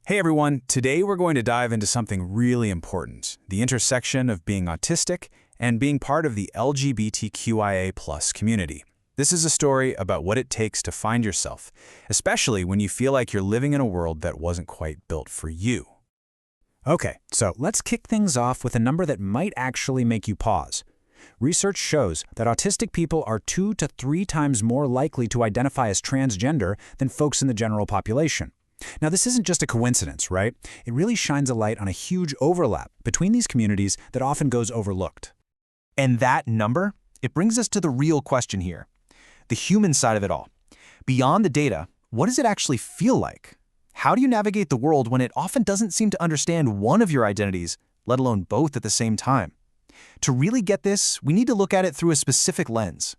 Hey everyone, today we're going to dive into something really important, the intersection of being autistic and being part of the LGBTQIA+ community. This is a story about what it takes to find yourself, especially when you feel like you're living in a world that wasn't quite built for you. Okay, so let's kick things off with a number that might actually make you pause. Research shows that autistic people are 2 to 3 times more likely to identify as transgender than folks in the general population. Now, this isn't just a coincidence, right? It really shines a light on a huge overlap between these communities that often goes overlooked. And that number, it brings us to the real question here, the human side of it all. Beyond the data, what does it actually feel like? How do you navigate the world when it often doesn't seem to understand one of your identities, let alone both at the same time? To really get this, we need to look at it through a specific lens.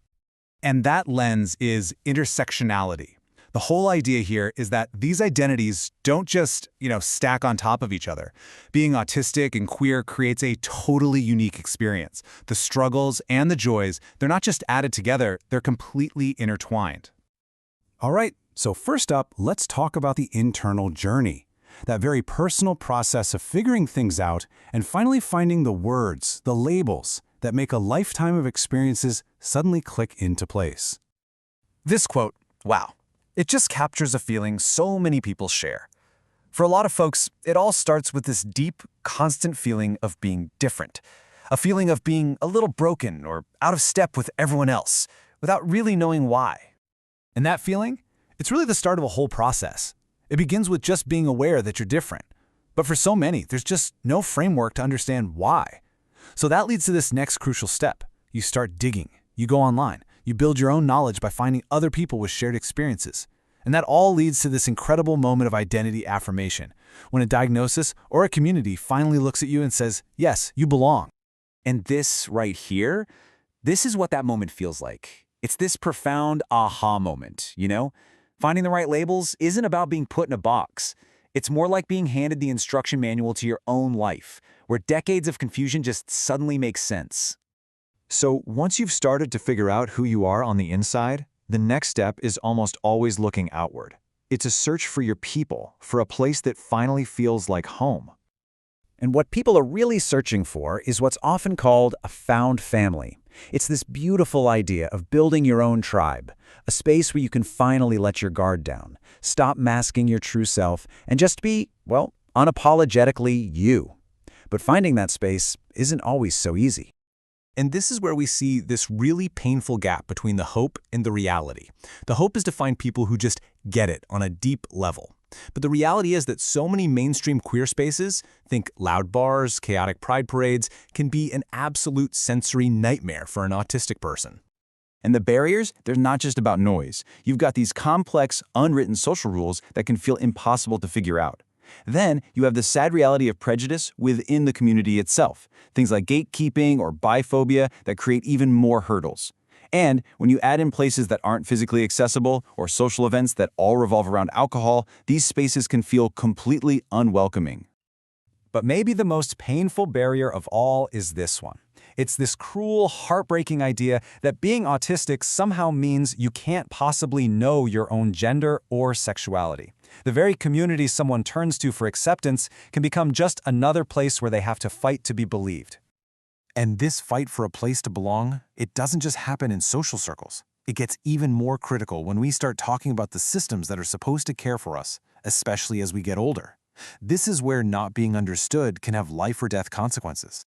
And that lens is intersectionality. The whole idea here is that these identities don't just, stack on top of each other. Being autistic and queer creates a totally unique experience. The struggles and the joys, they're not just added together, they're completely intertwined. All right, so first up, let's talk about the internal journey. That very personal process of figuring things out and finally finding the words, the labels, that make a lifetime of experiences suddenly click into place. This quote, wow. It just captures a feeling so many people share. For a lot of folks, it all starts with this deep, constant feeling of being different. A feeling of being a little broken or out of step with everyone else, without really knowing why. And that feeling? It's really the start of a whole process. It begins with just being aware that you're different. But for so many, there's just no framework to understand why. So that leads to this next crucial step. You start digging. You go online. You build your own knowledge by finding other people with shared experiences. And that all leads to this incredible moment of identity affirmation, when a diagnosis or a community finally looks at you and says, yes, you belong. And this right here, this is what that moment feels like. It's this profound aha moment, Finding the right labels isn't about being put in a box. It's more like being handed the instruction manual to your own life, where decades of confusion just suddenly make sense. So once you've started to figure out who you are on the inside, the next step is almost always looking outward. It's a search for your people, for a place that finally feels like home. And what people are really searching for is what's often called a found family. It's this beautiful idea of building your own tribe, a space where you can finally let your guard down, stop masking your true self, and just be, unapologetically you. But finding that space isn't always so easy. And this is where we see this really painful gap between the hope and the reality. The hope is to find people who just get it on a deep level. But the reality is that so many mainstream queer spaces, think loud bars, chaotic pride parades, can be an absolute sensory nightmare for an autistic person. And the barriers, they're not just about noise. You've got these complex, unwritten social rules that can feel impossible to figure out. Then you have the sad reality of prejudice within the community itself, things like gatekeeping or biphobia that create even more hurdles. And when you add in places that aren't physically accessible or social events that all revolve around alcohol, these spaces can feel completely unwelcoming. But maybe the most painful barrier of all is this one. It's this cruel, heartbreaking idea that being autistic somehow means you can't possibly know your own gender or sexuality. The very community someone turns to for acceptance can become just another place where they have to fight to be believed. And this fight for a place to belong, it doesn't just happen in social circles. It gets even more critical when we start talking about the systems that are supposed to care for us, especially as we get older. This is where not being understood can have life or death consequences.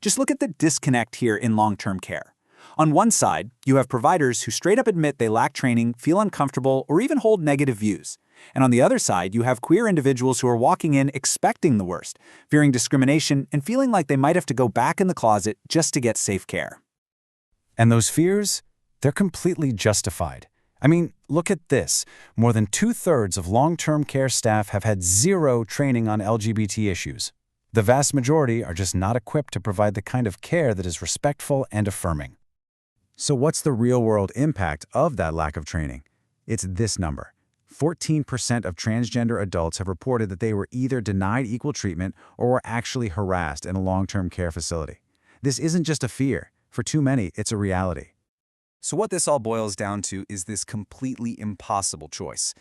Just look at the disconnect here in long-term care. On one side, you have providers who straight up admit they lack training, feel uncomfortable, or even hold negative views. And on the other side, you have queer individuals who are walking in expecting the worst, fearing discrimination, and feeling like they might have to go back in the closet just to get safe care. And those fears, they're completely justified. I mean, look at this. More than 2/3 of long-term care staff have had zero training on LGBT issues. The vast majority are just not equipped to provide the kind of care that is respectful and affirming. So what's the real-world impact of that lack of training? It's this number. 14% of transgender adults have reported that they were either denied equal treatment or were actually harassed in a long-term care facility. This isn't just a fear. For too many, it's a reality. So what this all boils down to is this completely impossible choice.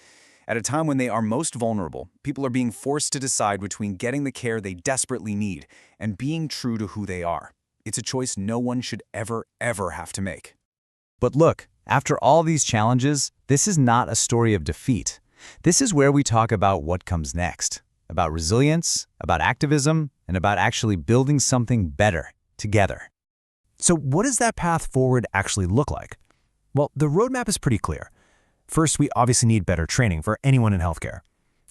At a time when they are most vulnerable, people are being forced to decide between getting the care they desperately need and being true to who they are. It's a choice no one should ever have to make. But look, after all these challenges, this is not a story of defeat. This is where we talk about what comes next, about resilience, about activism, and about actually building something better together. So what does that path forward actually look like? Well, the roadmap is pretty clear. First, we obviously need better training for anyone in healthcare.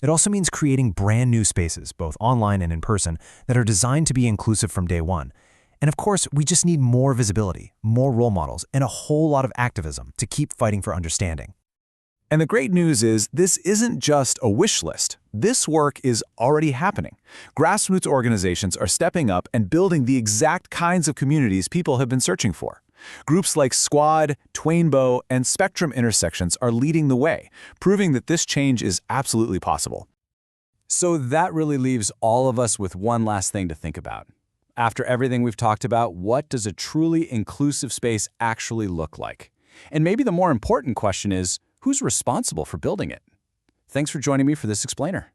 It also means creating brand new spaces, both online and in person, that are designed to be inclusive from day one. And of course, we just need more visibility, more role models, and a whole lot of activism to keep fighting for understanding. And the great news is this isn't just a wish list. This work is already happening. Grassroots organizations are stepping up and building the exact kinds of communities people have been searching for. Groups like Squad, Twainbow, and Spectrum Intersections are leading the way, proving that this change is absolutely possible. So that really leaves all of us with one last thing to think about. After everything we've talked about, what does a truly inclusive space actually look like? And maybe the more important question is, who's responsible for building it? Thanks for joining me for this explainer.